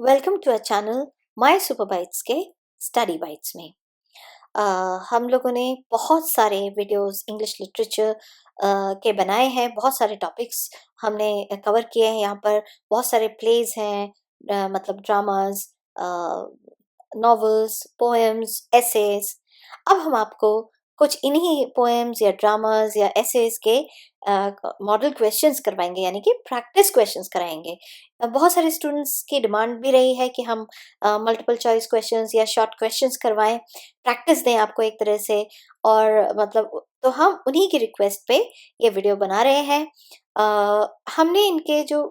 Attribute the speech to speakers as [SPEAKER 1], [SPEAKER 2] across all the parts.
[SPEAKER 1] Welcome to a channel my super bytes के study bytes में। अ, हम लोगों ने बहुत सारे वीडियोस इंग्लिश लिटरेचर के बनाए हैं। बहुत सारे टॉपिक्स हमने कवर किए हैं। यहाँ पर बहुत सारे प्लेज हैं, मतलब ड्रामास, नॉवेल्स, पोएम्स, एसेस। अब हम आपको कुछ इन्हीं पोएम्स या ड्रामास या एसेस के मॉडल क्वेश्चंस करवाएंगे, यानी कि प्रैक्टिस क्वेश्चंस कराएंगे। बहुत सारे स्टूडेंट्स की डिमांड भी रही है कि हम मल्टीपल चॉइस क्वेश्चंस या शॉर्ट क्वेश्चंस करवाएं, प्रैक्टिस दें आपको एक तरह से। और मतलब तो हम उन्हीं की रिक्वेस्ट पे ये वीडियो बना रहे हैं। हमने इनके जो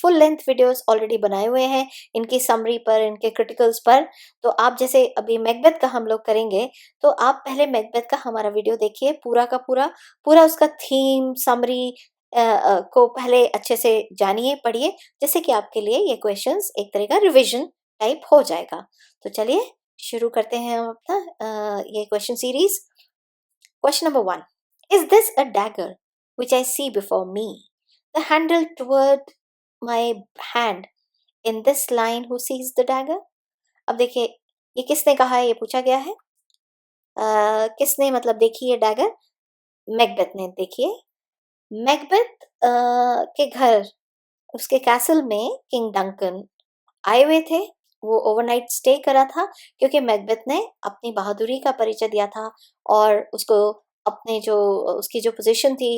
[SPEAKER 1] फुल लेंथ वीडियोस ऑलरेडी बनाए हुए हैं, इनकी समरी पर, इनके क्रिटिकल्स पर। तो आप जैसे अभी मैकबेथ का हम लोग करेंगे, तो आप पहले मैकबेथ का हमारा वीडियो देखिए, पूरा का पूरा पूरा उसका थीम समरी को पहले अच्छे से जानिए, पढ़िए, जिससे कि आपके लिए ये क्वेश्चंस एक तरह का रिवीजन टाइप हो जाएगा। तो चलिए शुरू करते हैं हम अपना ये question series. Question number 1, is this a dagger which I see before me, the handle toward my hand, in this line who sees the dagger? अब देखिए, ये किसने कहा है, ये पूछा गया है। किसने मतलब देखी है डैगर? मैकबेथ ने देखी है। मैकबेथ के घर, उसके कैसल में किंग डंकन आए हुए थे। वो ओवरनाइट स्टे करा था क्योंकि मैकबेथ ने अपनी बहादुरी का परिचय दिया था, और उसको अपने जो उसकी जो पोजीशन थी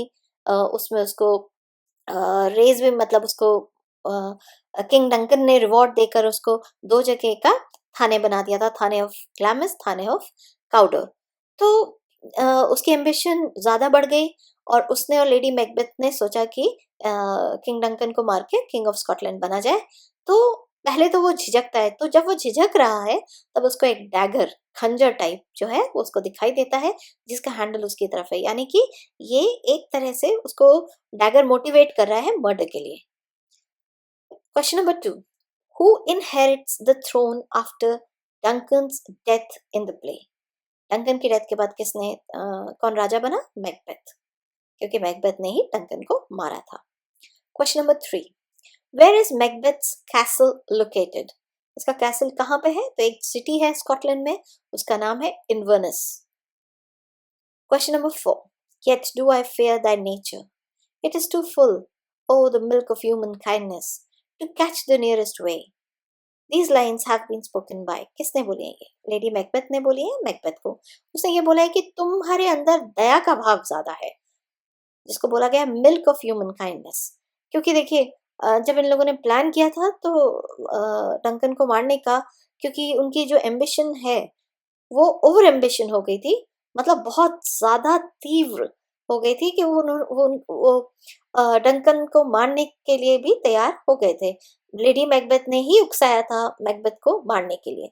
[SPEAKER 1] उसमें उसको रेज में, मतलब उसको किंग डंकन ने रिवॉर्ड देकर उसको दो जगह का थाने बना दिया था, थाने ऑफ ग्लैमिस, थाने ऑफ काउडोर। तो उसकी एम्बिशन ज्यादा बढ़ गई, और उसने और लेडी मैकबेथ ने सोचा कि किंग डंकन को मार के किंग ऑफ स्कॉटलैंड बना जाए। तो पहले तो वो झिझकता है, तो जब वो झिझक रहा है तब उसको एक डैगर, खंजर टाइप जो है वो उसको दिखाई देता है, जिसका हैंडल उसकी तरफ है, यानी कि ये एक तरह से उसको डैगर मोटिवेट कर रहा है मर्डर के लिए। Question number 2, who inherits the throne after Duncan's death in the play? Duncan की डेथ के बाद किसने कौन राजा बना? मैकबेथ, क्योंकि मैकबेथ ने ही डंकन को मारा था। Question number 3, where is Macbeth's castle located? इसका कैसल कहाँ पे है? तो एक सिटी है स्कॉटलैंड में, उसका नाम है Inverness. Question number 4, yet do I fear thy nature, it is too full, oh the milk of human kindness, to catch the nearest way. These lines have been spoken by, किसने बोली है ये? Lady Macbeth ने बोली है Macbeth को। उसने ये बोला है कि तुम्हारे अंदर दया का भाव ज्यादा है, जिसको बोला गया मिल्क ऑफ ह्यूमन काइंडनेस। क्योंकि देखिए, जब इन लोगों ने प्लान किया था तो डंकन को मारने का, क्योंकि उनकी जो एम्बिशन है वो ओवर एम्बिशन हो गई थी, मतलब बहुत ज्यादा तीव्र हो गई थी कि वो डंकन को मारने के लिए भी तैयार हो गए थे। लेडी मैकबेथ ने ही उकसाया था मैकबेथ को मारने के लिए।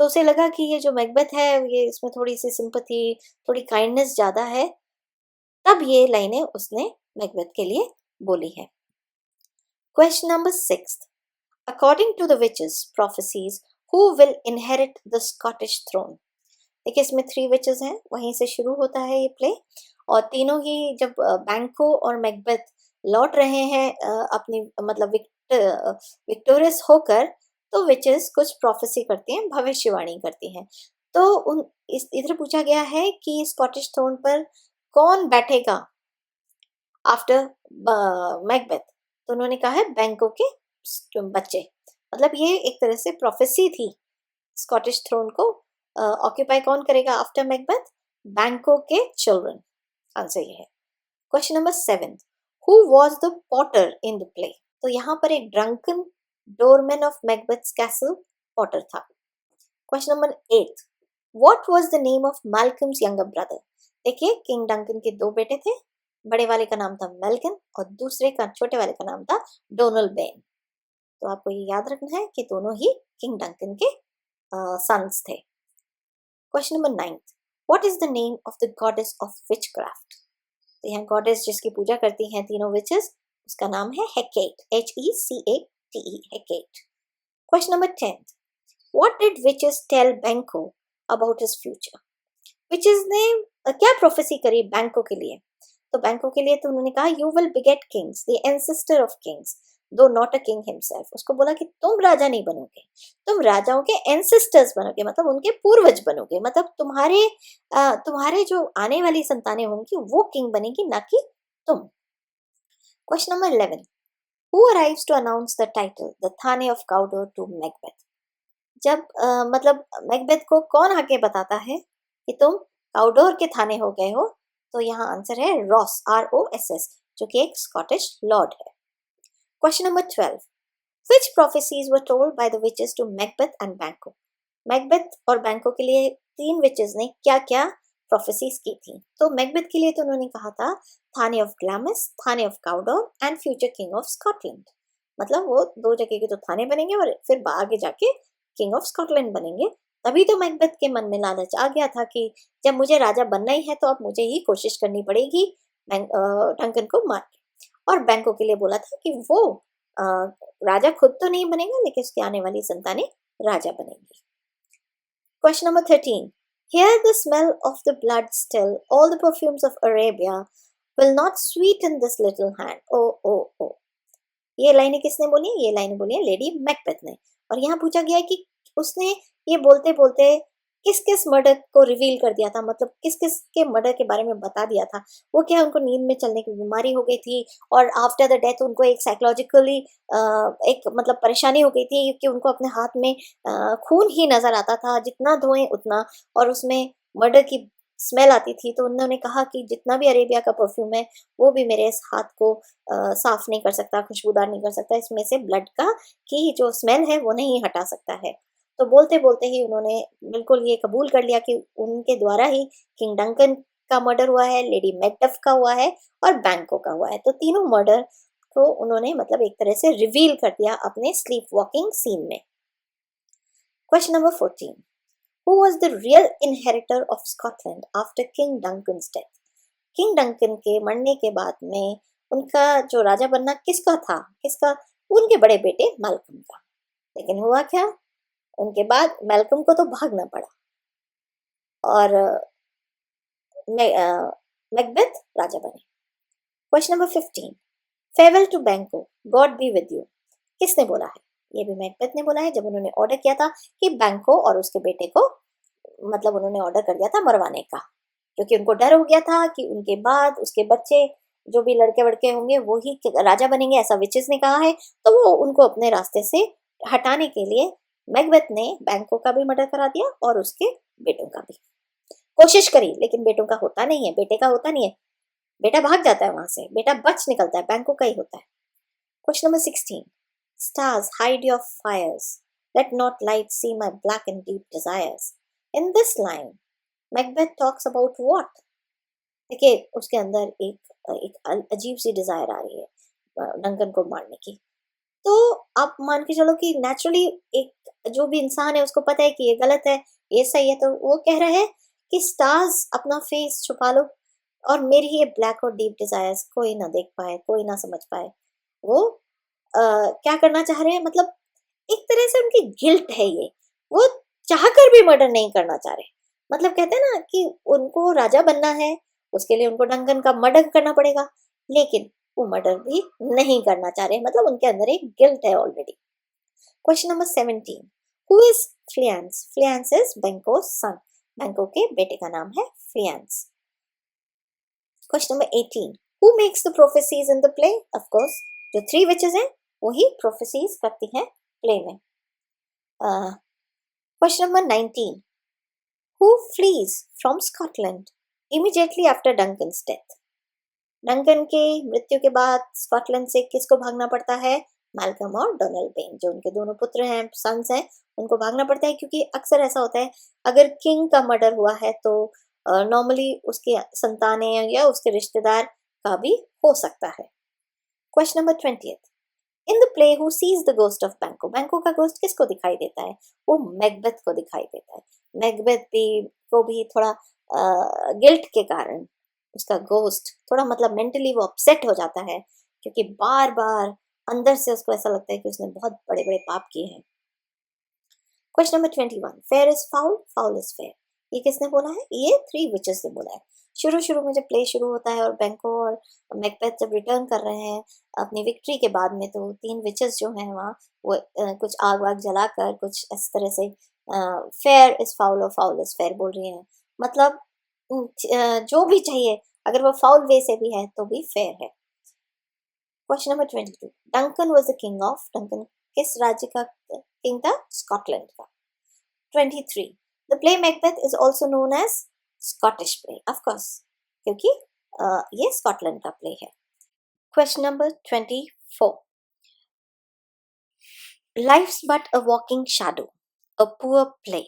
[SPEAKER 1] तो उसे लगा कि ये जो मैकबेथ है, ये इसमें थोड़ी सी सिंपैथी, थोड़ी काइंडनेस ज्यादा है, तब ये लाइनें उसने मैकबेथ के लिए बोली है। Question number 6, according to the witches prophecies who will inherit the Scottish throne? देखिए, इसमें 3 विचेस हैं, वहीं से शुरू होता है ये प्ले। और तीनों ही जब बैंको और मैकबेथ लौट रहे हैं अपनी मतलब विक्टोरियस होकर, तो विचेस कुछ प्रोफेसी करती हैं, भविष्यवाणी करती हैं। तो उन इस इधर पूछा गया है कि स्कॉटिश थ्रोन पर कौन बैठेगा आफ्टर मैकबेथ? तो उन्होंने कहा है बैंको के बच्चे। मतलब ये एक तरह से प्रोफेसी थी, स्कॉटिश थ्रोन को ऑक्यूपाई कौन करेगा आफ्टर मैकबेथ? बैंको के चिल्ड्रन। आंसर ये है। Question number 7, who was the porter in the play? तो यहाँ पर एक drunken doorman of Macbeth's castle porter था। Question number 8, what was the name of Malcolm's younger brother? देखिए, किंग डंकन के 2 बेटे थे, बड़े वाले का नाम था मेल्कन और दूसरे का, छोटे वाले का नाम था डोनल बेन। तो आपको ये याद रखना है कि दोनों ही किंग डंकन के सन्स थे। Question number 9, what is the name of the goddess of witchcraft? तो यहाँ गॉडेस जिसकी पूजा करती हैं तीनों विचेस, उसका नाम है Hecate, Hecate, Hecate. Question number 10, what did witches tell Banquo about his future? Witches ने क्या प्रोफेसी करी बैंको के लिए? तो बैंको के लिए तो उन्होंने कहा, you will बिगेट Kings, the ancestor of Kings. दो नॉट अ किंग हिमसेल्फ, उसको बोला कि तुम राजा नहीं बनोगे, तुम राजाओं के एंसेस्टर्स बनोगे, मतलब उनके पूर्वज बनोगे, मतलब तुम्हारे जो आने वाली संतानें होंगी वो किंग बनेगी, ना कि तुम। Question number 11, who arrives to announce the title the thane of Cawdor to Macbeth? जब मतलब मैकबेथ को कौन आके बताता है कि तुम काउडोर के थाने हो गए हो? तो यहाँ आंसर है रॉस, ROSS, जो कि एक स्कॉटिश लॉर्ड है। Question number 12, which prophecies were told by the witches to Macbeth and Banquo? Macbeth और बैंको के लिए तीन विचेस ने क्या क्या प्रोफेसीज की थी? तो मैकबेथ के लिए तो उन्होंने कहा था thane of Glamis, thane of Cawdor and future king of Scotland. मतलब वो दो जगह के तो थाने बनेंगे और फिर आगे जाके किंग ऑफ स्कॉटलैंड बनेंगे। तभी तो मैकबेथ के मन में लालच आ गया था कि जब मुझे राजा बनना ही है तो अब मुझे ही कोशिश करनी पड़ेगी डंकन को मार के। और बैंको के लिए बोला था कि वो अ, राजा खुद तो नहीं बनेगा लेकिन उसकी आने वाली संतानें राजा बनेंगी। Question number 13. Here the smell of the blood still, all the perfumes of Arabia will not sweeten this little hand. Oh, oh, oh. ये लाइनें किसने बोली? ये लाइनें बोली है लेडी मैकबेथ ने। और यहाँ पूछा गया है कि उसने ये बोलते बोलते किस किस मर्डर को रिवील कर दिया था, मतलब किस किस के मर्डर के बारे में बता दिया था। वो क्या, उनको नींद में चलने की बीमारी हो गई थी और आफ्टर द डेथ उनको एक साइकोलॉजिकली एक मतलब परेशानी हो गई थी कि उनको अपने हाथ में खून ही नजर आता था, जितना धोएं उतना, और उसमें मर्डर की स्मेल आती थी। तो उन्होंने कहा कि जितना भी अरेबिया का परफ्यूम है वो भी मेरे इस हाथ को साफ नहीं कर सकता, खुशबूदार नहीं कर सकता, इसमें से ब्लड का की जो स्मेल है वो नहीं हटा सकता है। तो बोलते बोलते ही उन्होंने बिल्कुल ये कबूल कर लिया कि उनके द्वारा ही किंग डंकन का मर्डर हुआ है, लेडी मैकडफ का हुआ है और बैंको का हुआ है। तो तीनों मर्डर को उन्होंने मतलब एक तरह से रिवील कर दिया अपने स्लीप वॉकिंग सीन में। Question number 14, who was the real inheritor of Scotland after king Duncan's death? King Duncan के मरने के बाद में उनका जो राजा बनना किसका था? किसका? उनके बड़े बेटे मैल्कम का। लेकिन हुआ क्या, उनके बाद मैल्कम को तो भागना पड़ा और मैकबेथ राजा बने। क्वेश्चन नंबर 15, फेयरवेल टू बैंको, गॉड बी विद यू, किसने बोला है? ये भी मैकबेथ ने बोला है जब उन्होंने ऑर्डर किया था कि बैंको और उसके बेटे को, मतलब उन्होंने ऑर्डर कर दिया था मरवाने का, क्योंकि उनको डर हो गया था कि उनके बाद उसके बच्चे जो भी लड़के वड़के होंगे वो ही राजा बनेंगे, ऐसा विचेस ने कहा है। तो वो उनको अपने रास्ते से हटाने के लिए मैकबेथ ने बैंको का भी मर्डर करा दिया और उसके बेटों का भी। कोशिश करी लेकिन बेटों का होता नहीं है, बेटे का होता नहीं है, बेटा भाग जाता है वहां से, बेटा बच निकलता है, बैंको का ही होता है। Question number 16, stars hide your fires, let not light see my black and deep desires. In this line Macbeth talks about what? देखिए उसके अंदर एक अजीब सी डिजायर आ रही है डंकन को मारने की। तो आप मान के चलो कि नेचुरली एक जो भी इंसान है उसको पता है कि ये गलत है, ये सही है, तो वो कह रहा है कि स्टार्स अपना फेस छुपा लो और मेरी ये ब्लैक और डीप डिजायर्स कोई ना देख पाए, कोई ना समझ पाए। वो क्या करना चाह रहे हैं, मतलब एक तरह से उनकी गिल्ट है ये, वो चाहकर भी मर्डर नहीं करना चाह रहे। मतलब कहते हैं ना कि उनको राजा बनना है, उसके लिए उनको डंकन का मर्डर करना पड़ेगा, लेकिन वो मर्डर भी नहीं करना चाह रहे, मतलब उनके अंदर एक गिल्ट है already. Question number 17, who is Fleance? Fleance is Banquo son, Banquo के बेटे का नाम है Fleance. Question number 18, who makes the prophecies in the play? Of course जो थ्री विचेस हैं वही प्रोफेसीज करती हैं प्ले में। Question number 19, who flees from Scotland immediately after Duncan's death? Duncan के मृत्यु के बाद स्कॉटलैंड से किसको भागना पड़ता है? मैल्कम और डोनाल्ड पेन, जो उनके दोनों पुत्र हैं, सन्स हैं, उनको भागना पड़ता है, क्योंकि अक्सर ऐसा होता है अगर किंग का मर्डर हुआ है तो नॉर्मली उसके संतानें या उसके रिश्तेदार का भी हो सकता है। Question number 20, in the play who seize the ghost of बैंको? बैंको का गोस्ट किसको दिखाई देता है? वो मैकबेथ को दिखाई देता है। मैकबेथ भी को भी थोड़ा गिल्ट के कारण उसका गोस्ट थोड़ा मतलब मेंटली वो अपसेट हो जाता है, क्योंकि बार बार अंदर से उसको ऐसा लगता है कि उसने बहुत बड़े बड़े पाप किए हैं। Question number 21, fair is foul, foul is fair, ये किसने बोला है? ये थ्री विचेस ने बोला है। शुरू में जब प्ले शुरू होता है और बैंको और मैकबेथ जब रिटर्न कर रहे हैं अपनी विक्ट्री के बाद में, तो 3 विचेस जो हैं वहाँ वो कुछ आग-वाग जलाकर कुछ इस तरह से फेयर इज़ फाउल और फाउल इज़ फेयर बोल रही हैं। मतलब जो भी चाहिए अगर वो फाउल वे से भी है तो भी फेयर है। Question number 22, Duncan was the king of, Duncan किस राज्य का किंग था? स्कॉटलैंड का। 23, the play Macbeth is also known as Scottish play, of course, क्योंकि ये स्कॉटलैंड का प्ले है। Question number 24, Life's but a walking shadow, a poor play,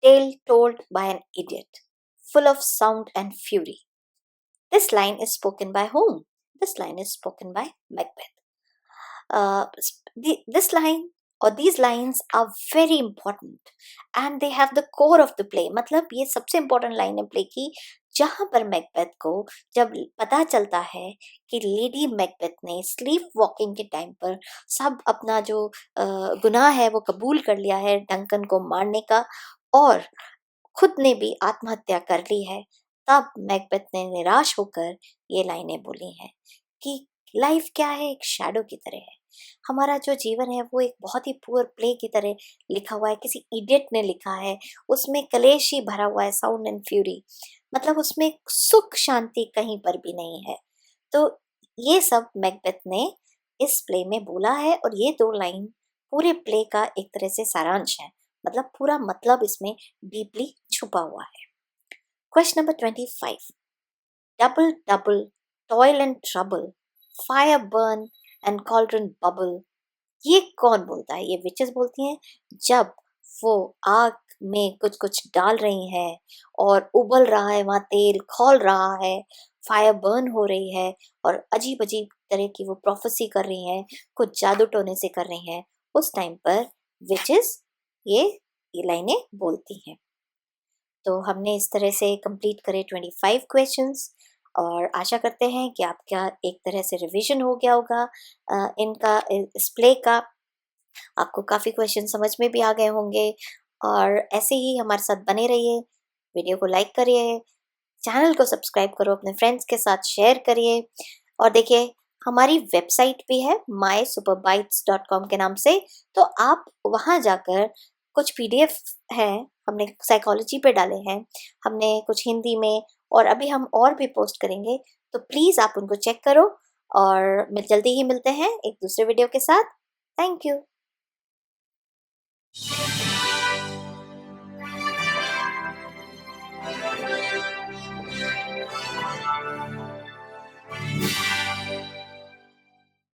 [SPEAKER 1] tale told by an idiot, full of sound and fury. This line is spoken by whom? This line is spoken by Macbeth. This line or these lines are very important and they have the core of the play. मतलब ये सबसे important line है play की, जहाँ पर Macbeth को जब पता चलता है कि लेडी मैकबेथ ने स्लीप वॉकिंग के टाइम पर सब अपना जो गुनाह है वो कबूल कर लिया है डंकन को मारने का, और खुद ने भी आत्महत्या कर ली है, तब मैकबेथ ने निराश होकर ये लाइनें बोली हैं कि लाइफ क्या है, एक शैडो की तरह है। हमारा जो जीवन है वो एक बहुत ही पुअर प्ले की तरह लिखा हुआ है, किसी इडियट ने लिखा है, उसमें कलेश ही भरा हुआ है, साउंड एंड फ्यूरी, मतलब उसमें सुख शांति कहीं पर भी नहीं है। तो ये सब मैकबेथ ने इस प्ले में बोला है और ये 2 लाइन पूरे प्ले का एक तरह से सारांश है, मतलब पूरा मतलब इसमें डीपली छुपा हुआ है। Question number 25, double double toil and trouble, fire burn and cauldron bubble, ये कौन बोलता है? ये विचेस बोलती हैं जब वो आग में कुछ कुछ डाल रही हैं और उबल रहा है, वहाँ तेल खौल रहा है, फायर बर्न हो रही है और अजीब अजीब तरह की वो प्रोफेसी कर रही हैं, कुछ जादू टोने से कर रही हैं, उस टाइम पर विचेस ये लाइनें बोलती हैं। तो हमने इस तरह से कंप्लीट करे 25 क्वेश्चंस और आशा करते हैं कि आपका एक तरह से रिवीजन हो गया होगा इनका, इस प्ले का। आपको काफ़ी क्वेश्चन समझ में भी आ गए होंगे और ऐसे ही हमारे साथ बने रहिए। वीडियो को लाइक करिए, चैनल को सब्सक्राइब करो, अपने फ्रेंड्स के साथ शेयर करिए और देखिए हमारी वेबसाइट भी है mysuperbytes.com के नाम से, तो आप वहाँ जाकर कुछ पीडीएफ हैं, हमने साइकोलॉजी पे डाले हैं, हमने कुछ हिंदी में और अभी हम और भी पोस्ट करेंगे, तो प्लीज़ आप उनको चेक करो और जल्दी ही मिलते हैं एक दूसरे वीडियो के साथ। Thank you.